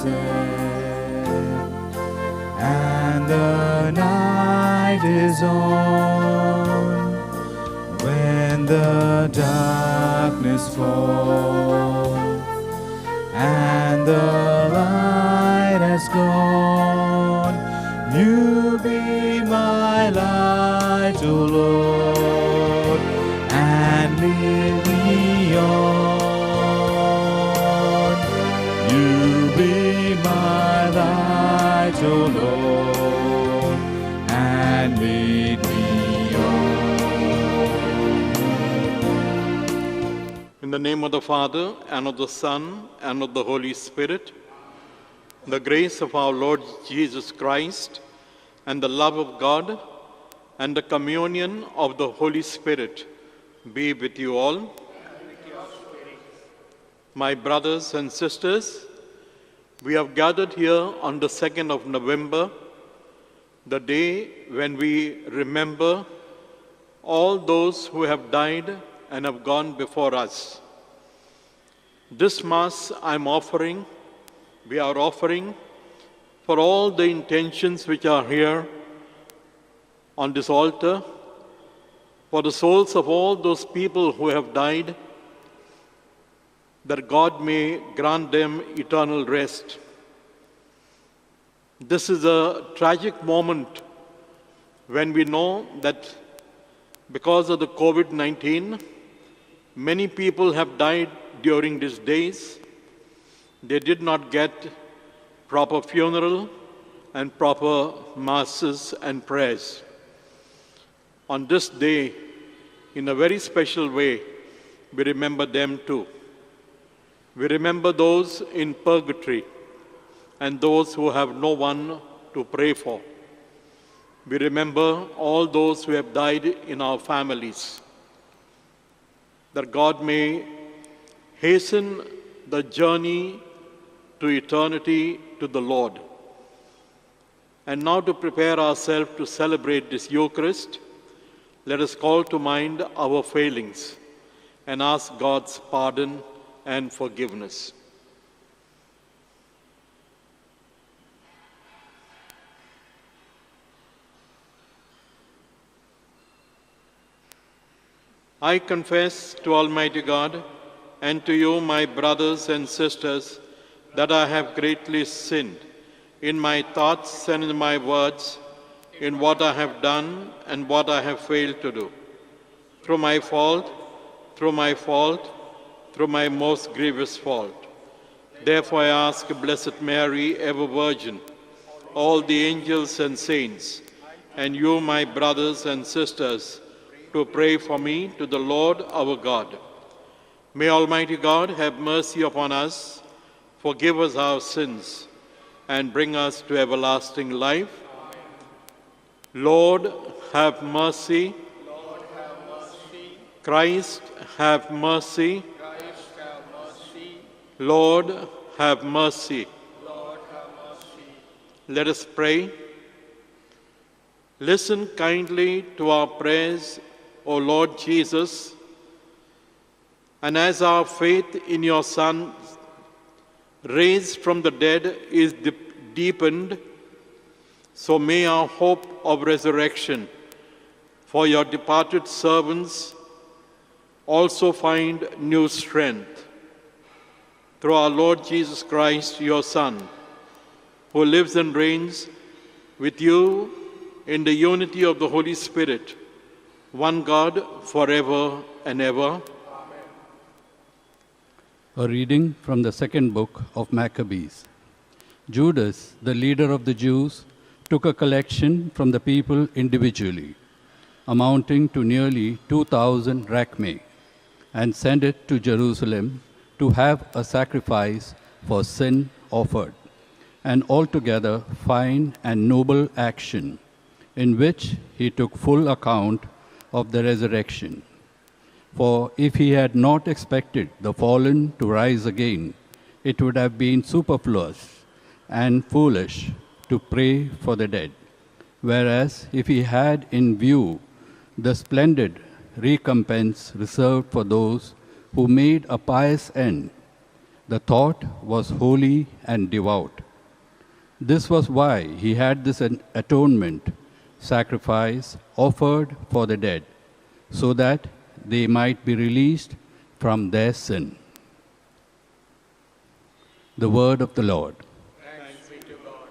set, and the night is on. When the darkness falls and the light has gone, you be my light, O Lord, and lead me on. You be my light, O Lord, and lead me on. In the name of the Father, and of the Son, and of the Holy Spirit, the grace of our Lord Jesus Christ, and the love of God, and the communion of the Holy Spirit be with you all. My brothers and sisters, we have gathered here on the 2nd of November, the day when we remember all those who have died and have gone before us. This Mass we are offering for all the intentions which are here on this altar, for the souls of all those people who have died, that God may grant them eternal rest. This is a tragic moment when we know that because of the COVID-19, many people have died during these days. They did not get proper funeral and proper masses and prayers. On this day, in a very special way, we remember them too. We remember those in purgatory and those who have no one to pray for. We remember all those who have died in our families. That God may hasten the journey to eternity to the Lord. And now, to prepare ourselves to celebrate this Eucharist, let us call to mind our failings and ask God's pardon and forgiveness. I confess to Almighty God and to you, my brothers and sisters, that I have greatly sinned in my thoughts and in my words, in what I have done and what I have failed to do. Through my fault, through my most grievous fault. Therefore I ask Blessed Mary, ever Virgin, all the angels and saints, and you, my brothers and sisters, to pray for me to the Lord our God. May Almighty God have mercy upon us, forgive us our sins, and bring us to everlasting life. Lord, have mercy. Lord, have mercy. Christ, have mercy. Christ, have mercy. Lord, have mercy. Lord, have mercy. Let us pray. Listen kindly to our prayers, O Lord Jesus, and as our faith in your Son, raised from the dead, is deepened, so may our hope of resurrection for your departed servants also find new strength. Through our Lord Jesus Christ, your Son, who lives and reigns with you in the unity of the Holy Spirit, one God, forever and ever. A reading from the second book of Maccabees. Judas, the leader of the Jews, took a collection from the people individually, amounting to nearly 2,000 drachmae, and sent it to Jerusalem to have a sacrifice for sin offered, an altogether fine and noble action, in which he took full account of the resurrection. For if he had not expected the fallen to rise again, it would have been superfluous and foolish to pray for the dead. Whereas if he had in view the splendid recompense reserved for those who made a pious end, The thought was holy and devout. This was why he had this atonement sacrifice offered for the dead, so that they might be released from their sin. The word of the Lord. Thanks be to God.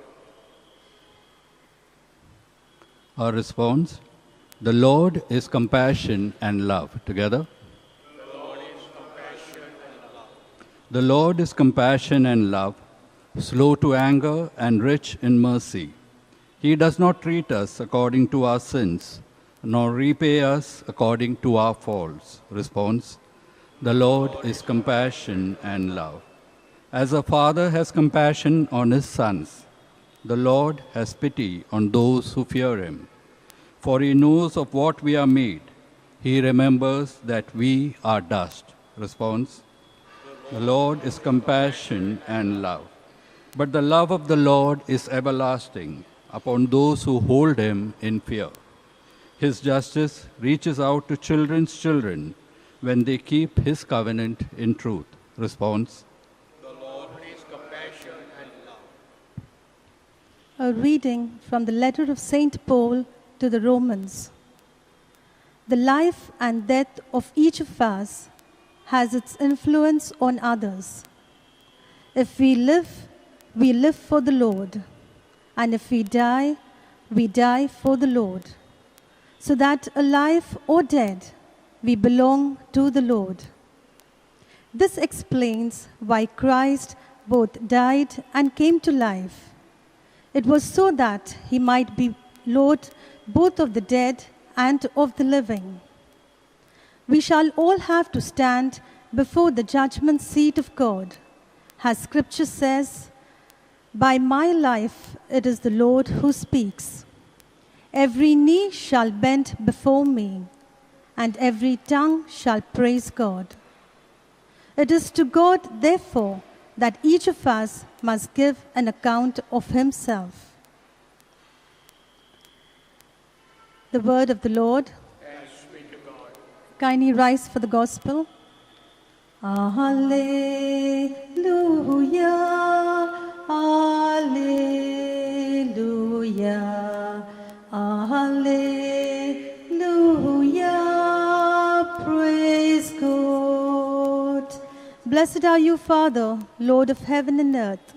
Our response, the Lord is compassion and love. Together. The Lord is compassion and love, slow to anger and rich in mercy. He does not treat us according to our sins, nor repay us according to our faults. Response, the Lord is compassion and love. As a father has compassion on his sons, the Lord has pity on those who fear him. For he knows of what we are made. He remembers that we are dust. Response, the Lord is compassion and love. But the love of the Lord is everlasting upon those who hold him in fear. His justice reaches out to children's children when they keep his covenant in truth. Response, The Lord is compassion and love. A reading from the letter of St. Paul to the Romans. The life and death of each of us has its influence on others. If we live for the Lord, and if we die for the Lord. So that alive or dead, we belong to the Lord. This explains why Christ both died and came to life. It was so that he might be Lord both of the dead and of the living. We shall all have to stand before the judgment seat of God. As Scripture says, by my life it is the Lord who speaks. Every knee shall bend before me, and every tongue shall praise God. It is to God, therefore, that each of us must give an account of himself. The word of the Lord. Thanks be to God. Kindly rise for the gospel. Alleluia, alleluia, alleluia, praise God. Blessed are you, Father, Lord of heaven and earth,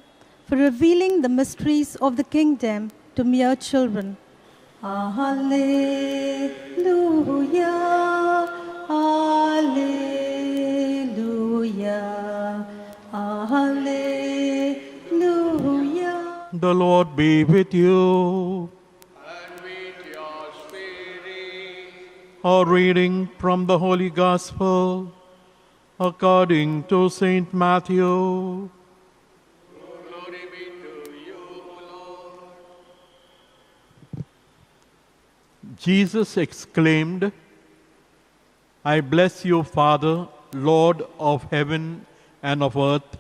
for revealing the mysteries of the kingdom to mere children. Alleluia, alleluia, alleluia. The Lord be with you. And with your spirit. A reading from the Holy Gospel according to Saint Matthew. Glory be to you, Lord. Jesus exclaimed, I bless you, Father, Lord of heaven and of earth,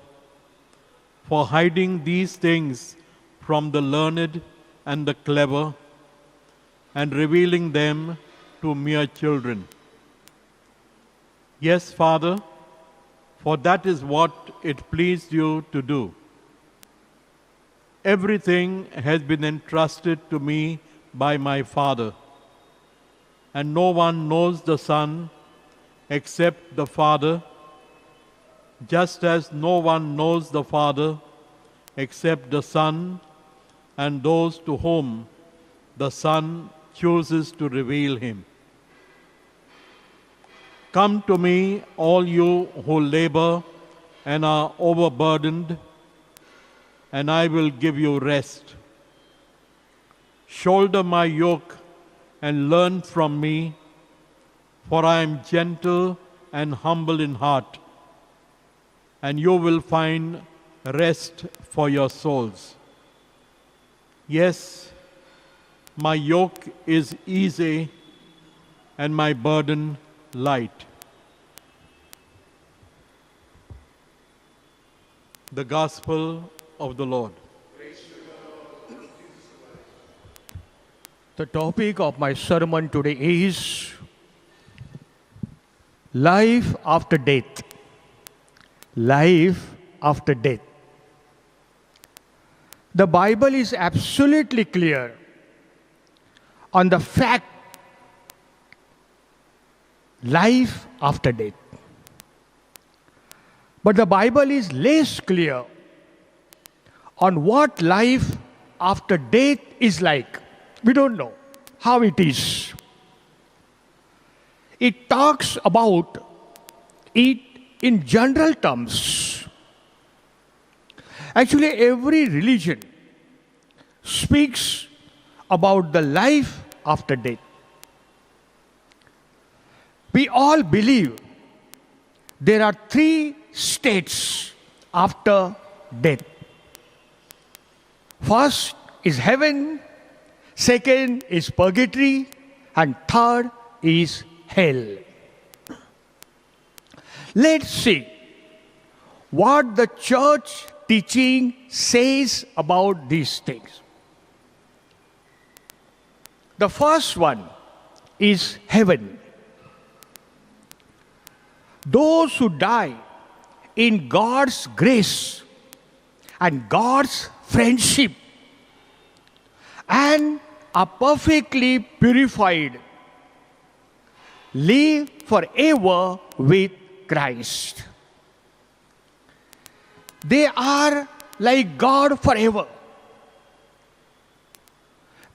for hiding these things from the learned and the clever and revealing them to mere children. Yes, Father, for that is what it pleased you to do. Everything has been entrusted to me by my Father, and no one knows the Son except the Father, just as no one knows the Father except the Son and those to whom the Son chooses to reveal him. Come to me, all you who labor and are overburdened, and I will give you rest. Shoulder my yoke and learn from me, for I am gentle and humble in heart, and you will find rest for your souls. Yes, my yoke is easy and my burden light. The Gospel of the Lord. The topic of my sermon today is life after death. Life after death. The Bible is absolutely clear on the fact life after death. But the Bible is less clear on what life after death is like. We don't know how it is. It talks about it in general terms. Actually, every religion speaks about the life after death. We all believe there are three states after death. First is heaven, second is purgatory, and third is hell. Let's see what the church teaching says about these things. The first one is heaven. Those who die in God's grace and God's friendship and are perfectly purified live forever with Christ. They are like God forever.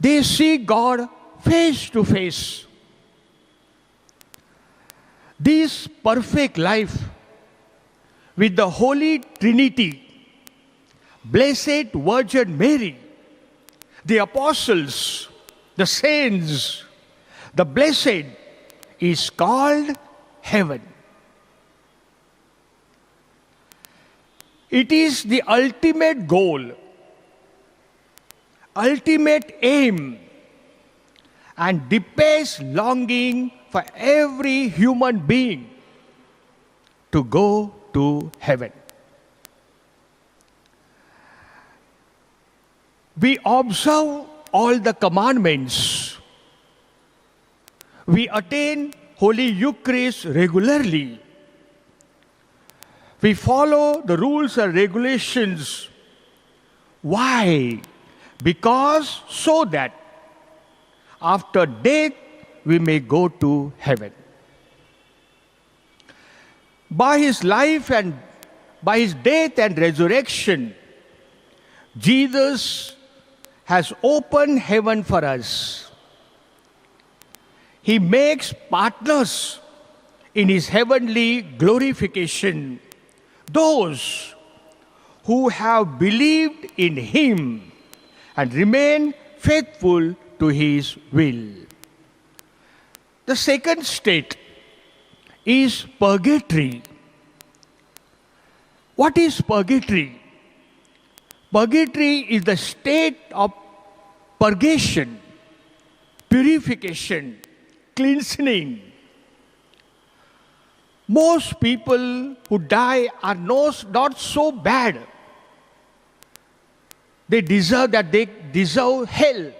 They see God face to face. This perfect life with the Holy Trinity, Blessed Virgin Mary, the apostles, the saints, the blessed, is called heaven. It is the ultimate goal, ultimate aim, and deepest longing for every human being to go to heaven. We observe all the commandments. We attend Holy Eucharist regularly. We follow the rules and regulations. Why? Because so that after death we may go to heaven. By his life and by his death and resurrection, Jesus has opened heaven for us. He makes partners in his heavenly glorification those who have believed in him and remain faithful to his will. The second state is purgatory. What is purgatory? Purgatory is the state of purgation, purification, cleansing. Most people who die are not so bad. They deserve hell.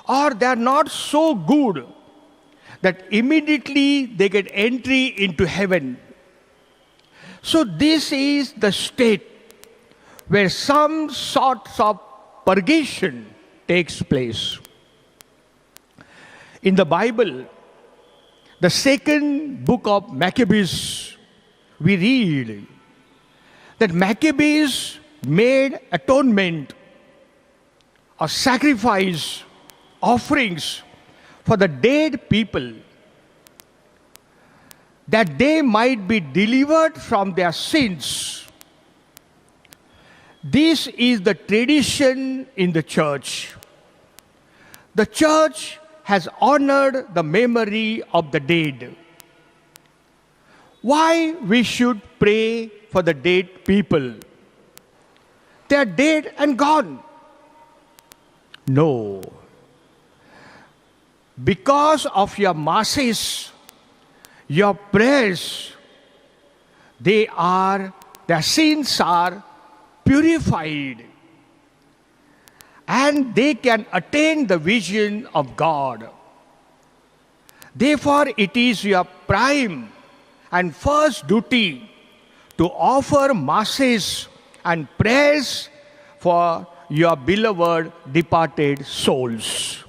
Or they are not so good that immediately they get entry into heaven. So this is the state where some sorts of purgation takes place. In the Bible, the second book of Maccabees, we read that Maccabees made atonement or sacrifice offerings for the dead people that they might be delivered from their sins. This is the tradition in the church. The church has honored the memory of the dead. Why we should pray for the dead people? They are dead and gone. No. Because of your masses, your prayers, their sins are purified and they can attain the vision of God. Therefore, it is your prime and first duty to offer masses and prayers for your beloved departed souls.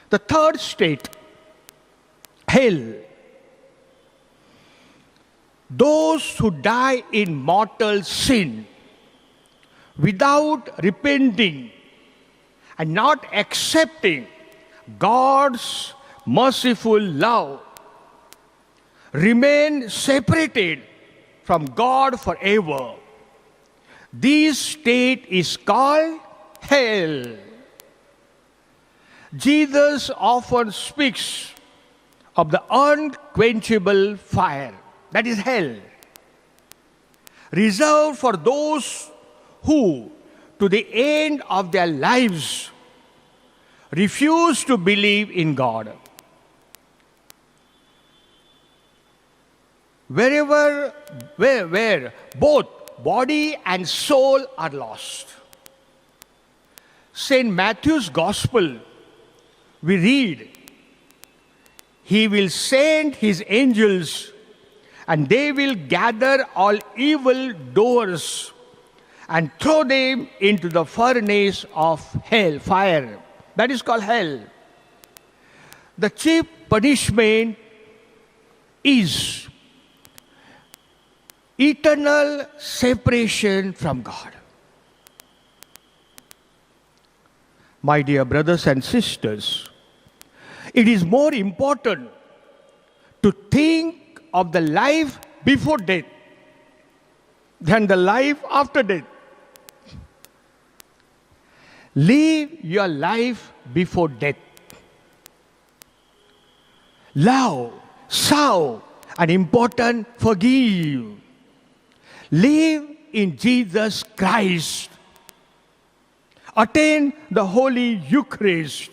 The third state, hell. Those who die in mortal sin without repenting and not accepting God's merciful love remain separated from God forever. This state is called hell. Jesus often speaks of the unquenchable fire, that is hell, reserved for those who, to the end of their lives, refuse to believe in God. Where both body and soul are lost. St. Matthew's Gospel, we read, He will send His angels and they will gather all evil doers and throw them into the furnace of hell, fire. That is called hell. The chief punishment is eternal separation from God. My dear brothers and sisters, it is more important to think of the life before death than the life after death. Live your life before death. Love, serve, and important, forgive. Live in Jesus Christ. Attain the Holy Eucharist.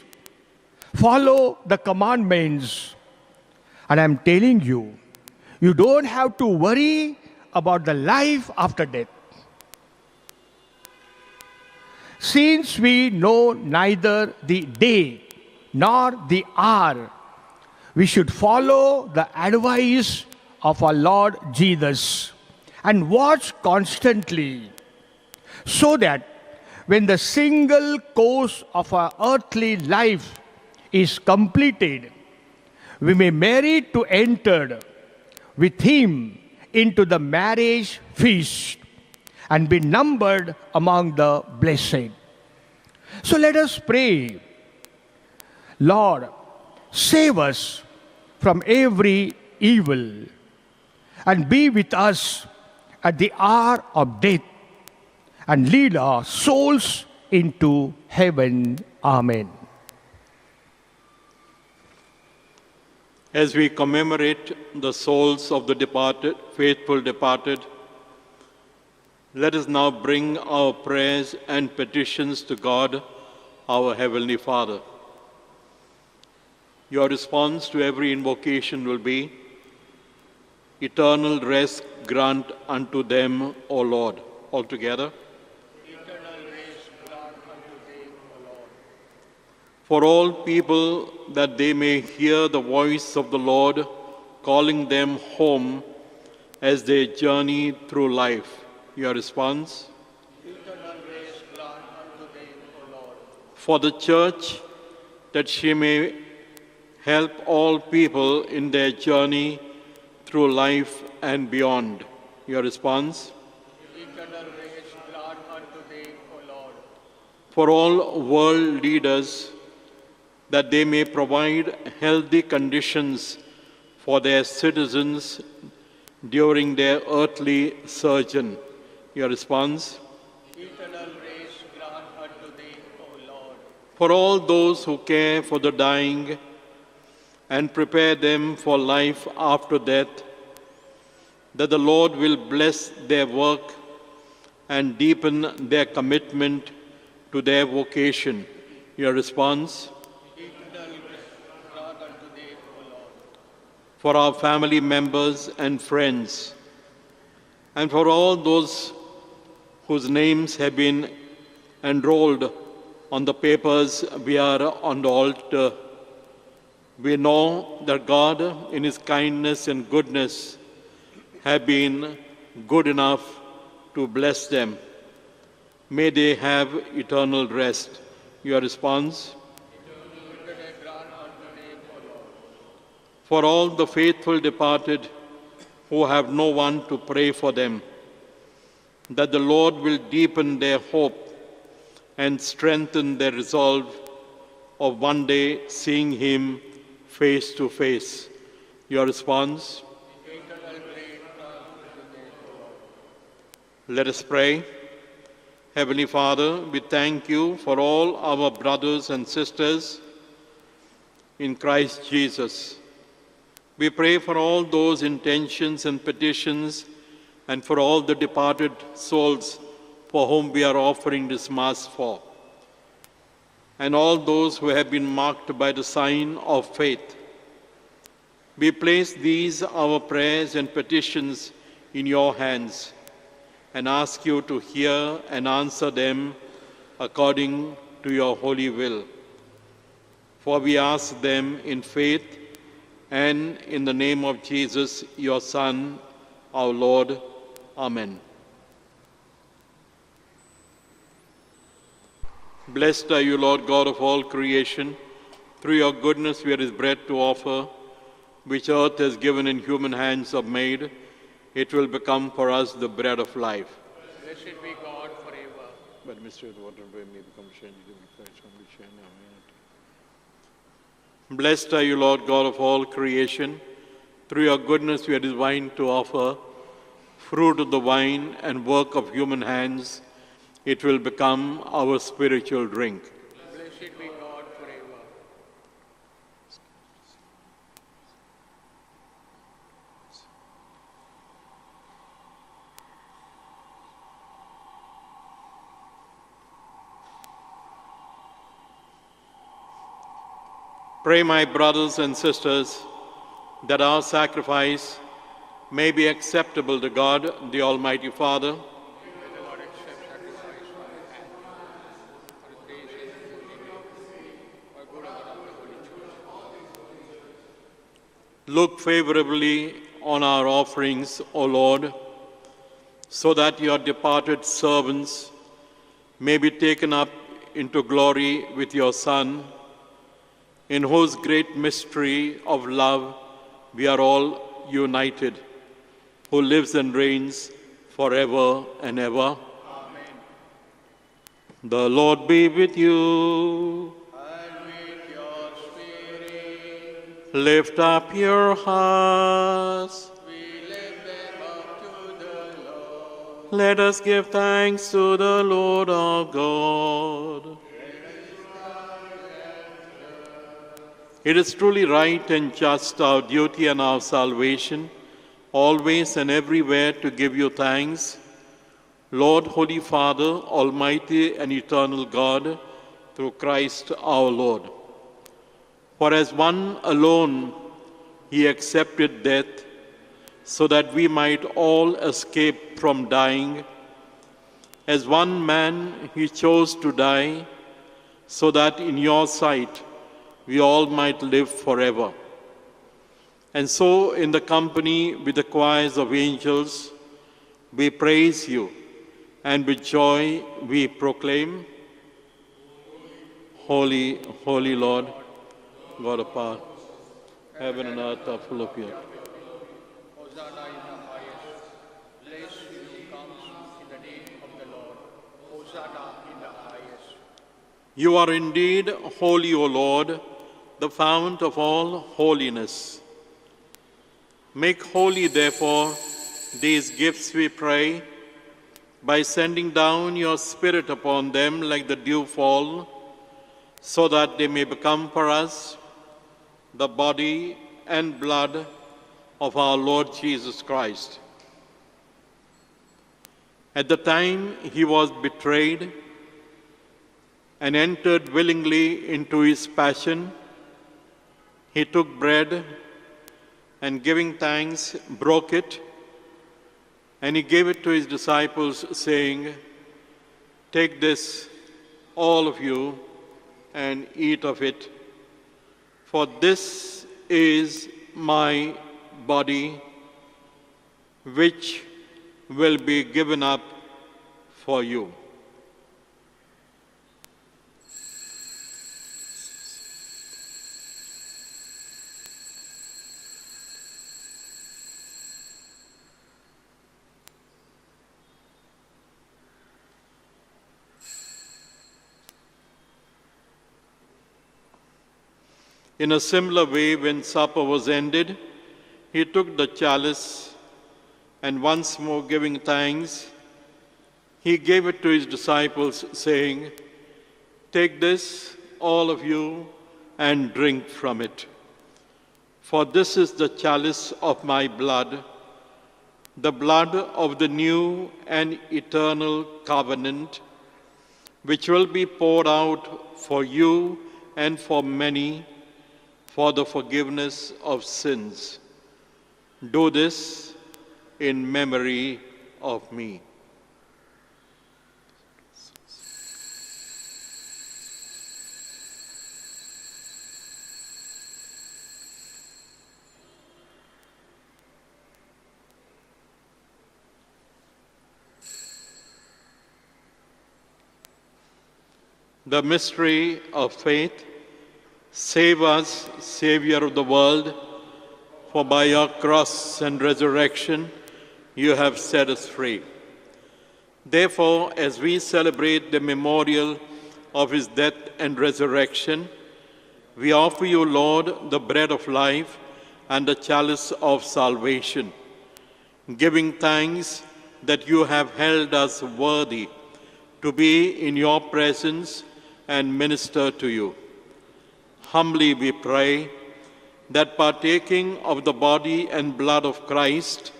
Follow the commandments. And I'm telling you, you don't have to worry about the life after death. Since we know neither the day nor the hour, we should follow the advice of our Lord Jesus and watch constantly, so that when the single course of our earthly life is completed, we may merit to enter with Him into the marriage feast and be numbered among the blessed. So let us pray. Lord, save us from every evil and be with us at the hour of death and lead our souls into heaven. Amen. As we commemorate the souls of the departed, faithful departed, let us now bring our prayers and petitions to God, our Heavenly Father. Your response to every invocation will be, eternal rest grant unto them, O Lord. All together. Eternal rest grant unto them, O Lord. For all people, that they may hear the voice of the Lord calling them home as they journey through life. Your response? Eternal rest grant unto them, O Lord. For the Church, that she may help all people in their journey through life and beyond. Your response? Eternal rest grant unto them, O Lord. For all world leaders, that they may provide healthy conditions for their citizens during their earthly sojourn. Your response? Eternal rest grant unto them, O Lord. For all those who care for the dying and prepare them for life after death, that the Lord will bless their work and deepen their commitment to their vocation. Your response? Eternal rest grant unto them, O Lord. For our family members and friends, and for all those whose names have been enrolled on the papers we are on the altar, we know that God, in His kindness and goodness, have been good enough to bless them. May they have eternal rest. Your response? For all the faithful departed who have no one to pray for them, that the Lord will deepen their hope and strengthen their resolve of one day seeing Him face to face. Your response? Let us pray. Heavenly Father, we thank you for all our brothers and sisters in Christ Jesus. We pray for all those intentions and petitions and for all the departed souls for whom we are offering this Mass for, and all those who have been marked by the sign of faith. We place these, our prayers and petitions, in your hands and ask you to hear and answer them according to your holy will. For we ask them in faith and in the name of Jesus, your Son, our Lord. Amen. Blessed are you, Lord God of all creation. Through your goodness we are His bread to offer, which earth has given and human hands have made. It will become for us the bread of life. Blessed be God forever. But mystery of the water may become changed to be Christ only change. Amen. Blessed are you, Lord God of all creation. Through your goodness we are His wine to offer, fruit of the vine and work of human hands. It will become our spiritual drink. Blessed be God forever. Pray, my brothers and sisters, that our sacrifice may be acceptable to God, the Almighty Father. Look favorably on our offerings, O Lord, so that your departed servants may be taken up into glory with your Son, in whose great mystery of love we are all united, who lives and reigns forever and ever. Amen. The Lord be with you. And with your spirit, Lift up your hearts. we lift them up to the Lord. Let us give thanks to the Lord our God. It is truly right and just, our duty and our salvation, always and everywhere to give you thanks, Lord, Holy Father, Almighty and eternal God, through Christ our Lord. For as one alone He accepted death, so that we might all escape from dying. As one man He chose to die, so that in your sight we all might live forever. And so, in the company with the choirs of angels, we praise you, and with joy we proclaim, Holy, holy Lord, God of power, heaven and earth are full of you. Hosanna in the highest. Blessed who comes in the name of the Lord. Hosanna in the highest. You are indeed holy, O Lord, the fount of all holiness. Make holy, therefore, these gifts, we pray, by sending down your Spirit upon them like the dewfall, so that they may become for us the body and blood of our Lord Jesus Christ. At the time He was betrayed and entered willingly into His passion, He took bread and, giving thanks, broke it, and He gave it to His disciples, saying, "Take this, all of you, and eat of it, for this is my body, which will be given up for you. In a similar way, when supper was ended, he took the chalice and once more giving thanks, he gave it to his disciples, saying, "Take this, all of you, and drink from it. For this is the chalice of my blood, the blood of the new and eternal covenant, which will be poured out for you and for many for the forgiveness of sins. Do this in memory of me." The mystery of faith. Save us, Savior of the world, for by your cross and resurrection you have set us free. Therefore, as we celebrate the memorial of his death and resurrection, we offer you, Lord, the bread of life and the chalice of salvation, giving thanks that you have held us worthy to be in your presence and minister to you. Humbly we pray that partaking of the body and blood of Christ,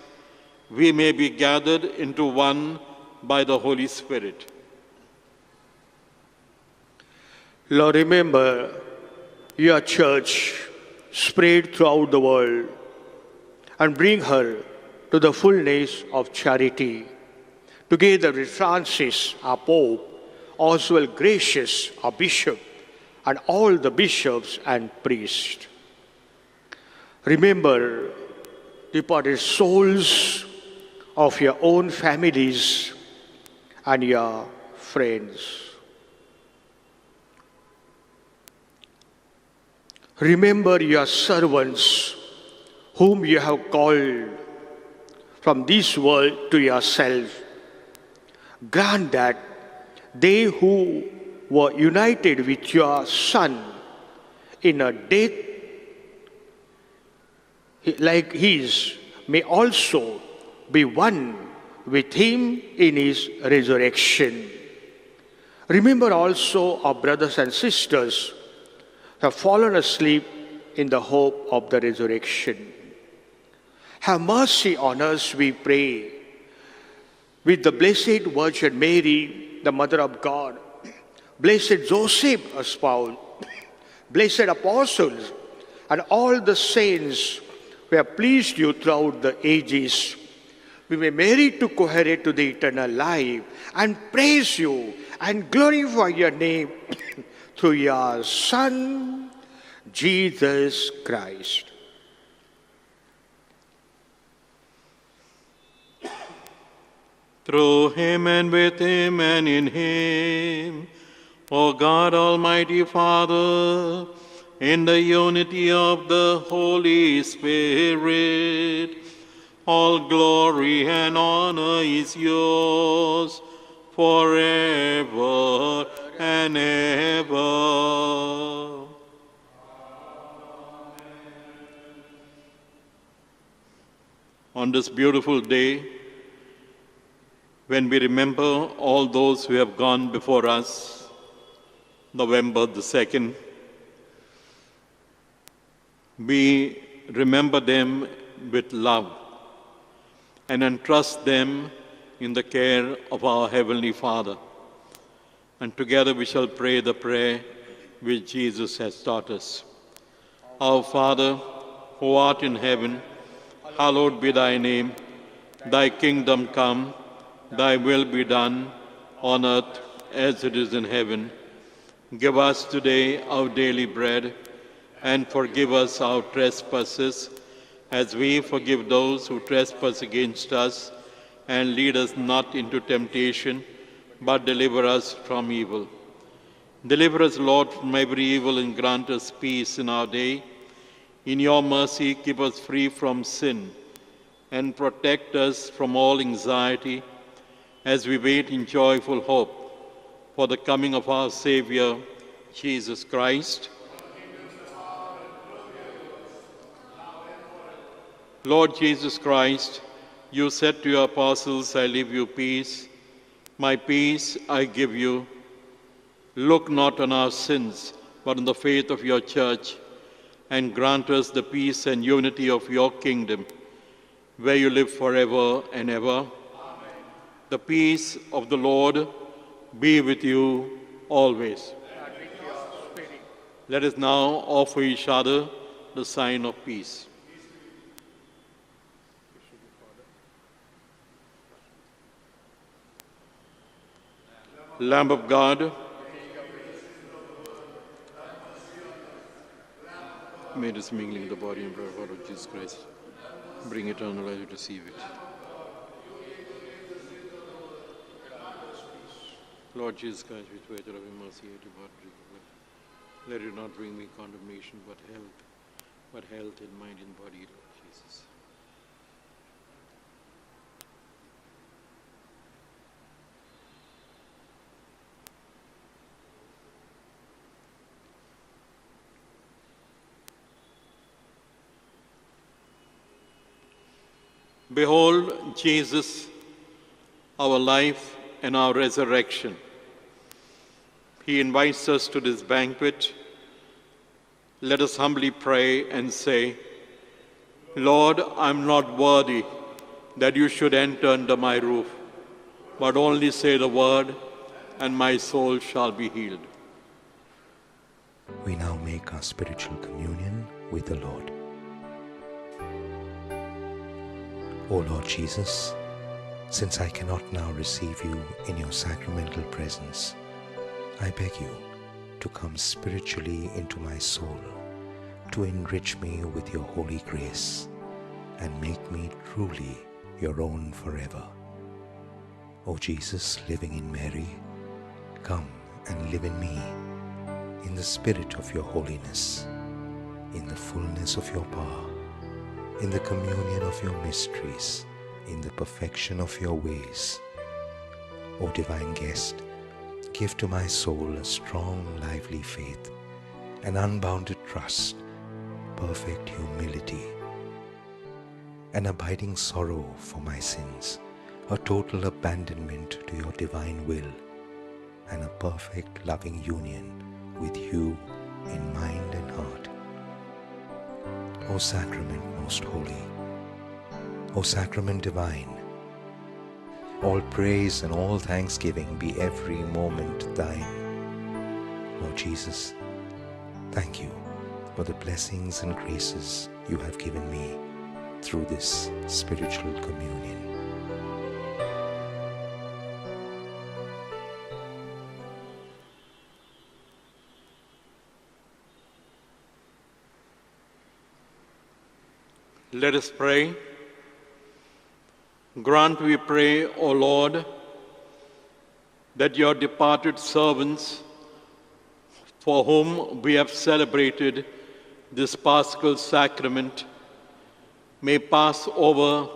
we may be gathered into one by the Holy Spirit. Lord, remember your church spread throughout the world and bring her to the fullness of charity. Together with Francis, our Pope, Oswald Gracious, our Bishop, and all the bishops and priests. Remember departed souls of your own families and your friends. Remember your servants whom you have called from this world to yourself. Grant that they who were united with your Son in a death like his may also be one with him in his resurrection. Remember also our brothers and sisters who have fallen asleep in the hope of the resurrection. Have mercy on us, we pray, with the Blessed Virgin Mary, the Mother of God, Blessed Joseph, our spouse, blessed apostles, and all the saints who have pleased you throughout the ages. We may merit to cohere to the eternal life and praise you and glorify your name through your Son, Jesus Christ. Through him and with him and in him, O God, Almighty Father, in the unity of the Holy Spirit, all glory and honor is yours forever and ever. On this beautiful day, when we remember all those who have gone before us, November the 2nd, we remember them with love and entrust them in the care of our Heavenly Father. And together we shall pray the prayer which Jesus has taught us. Our Father, who art in heaven, hallowed be thy name. Thy kingdom come, thy will be done on earth as it is in heaven. Give us today our daily bread, and forgive us our trespasses, as we forgive those who trespass against us. and lead us not into temptation, but deliver us from evil. Deliver us, Lord, from every evil and grant us peace in our day. In your mercy, keep us free from sin and protect us from all anxiety as we wait in joyful hope for the coming of our Savior, Jesus Christ. Lord Jesus Christ, you said to your apostles, I leave you peace. My peace I give you. Look not on our sins, but on the faith of your church, and grant us the peace and unity of your kingdom, where you live forever and ever. Amen. The peace of the Lord be with you always. Let us now offer each other the sign of peace. Lamb of God, may this mingling the body and blood of Jesus Christ bring eternal life to receive it. Lord Jesus Christ, with way of your mercy, let it not bring me condemnation, but health in mind and body, Lord Jesus. Behold, Jesus, our life and our resurrection. He invites us to this banquet. Let us humbly pray and say, Lord, I'm not worthy that you should enter under my roof, but only say the word, and my soul shall be healed. We now make our spiritual communion with the Lord. O Lord Jesus, since I cannot now receive you in your sacramental presence, I beg you to come spiritually into my soul, to enrich me with your holy grace, and make me truly your own forever. O Jesus, living in Mary, come and live in me, in the spirit of your holiness, in the fullness of your power, in the communion of your mysteries, in the perfection of your ways. O divine guest, give to my soul a strong, lively faith, an unbounded trust, perfect humility, an abiding sorrow for my sins, a total abandonment to your divine will, and a perfect loving union with you in mind and heart. O Sacrament most holy, O Sacrament divine, all praise and all thanksgiving be every moment thine. Lord Jesus, thank you for the blessings and graces you have given me through this spiritual communion. Let us pray. Grant, we pray, O Lord, that your departed servants, for whom we have celebrated this Paschal sacrament, may pass over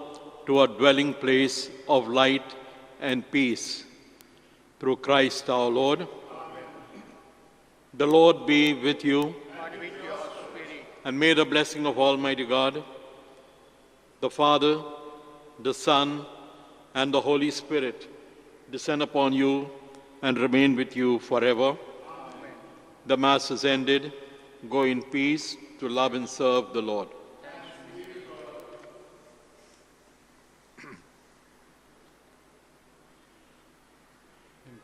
to a dwelling place of light and peace. Through Christ our Lord. Amen. The Lord be with you. And with your spirit. And may the blessing of Almighty God, the Father, the Son, and the Holy Spirit descend upon you and remain with you forever. Amen. The Mass is ended. Go in peace to love and serve the Lord. Hymn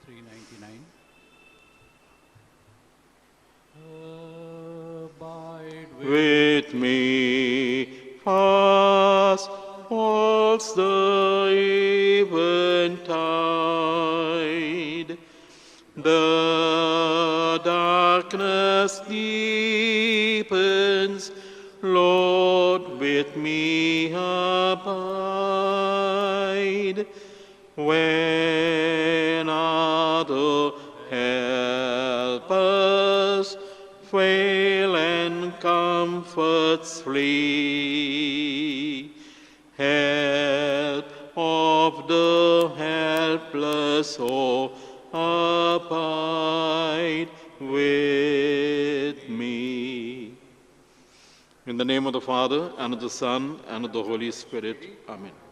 399. Abide With me, fast falls the eventide. The darkness deepens, Lord, with me abide. When other helpers fail and comforts flee, help of the helpless, oh, abide with me. In the name of the Father, and of the Son, and of the Holy Spirit. Amen.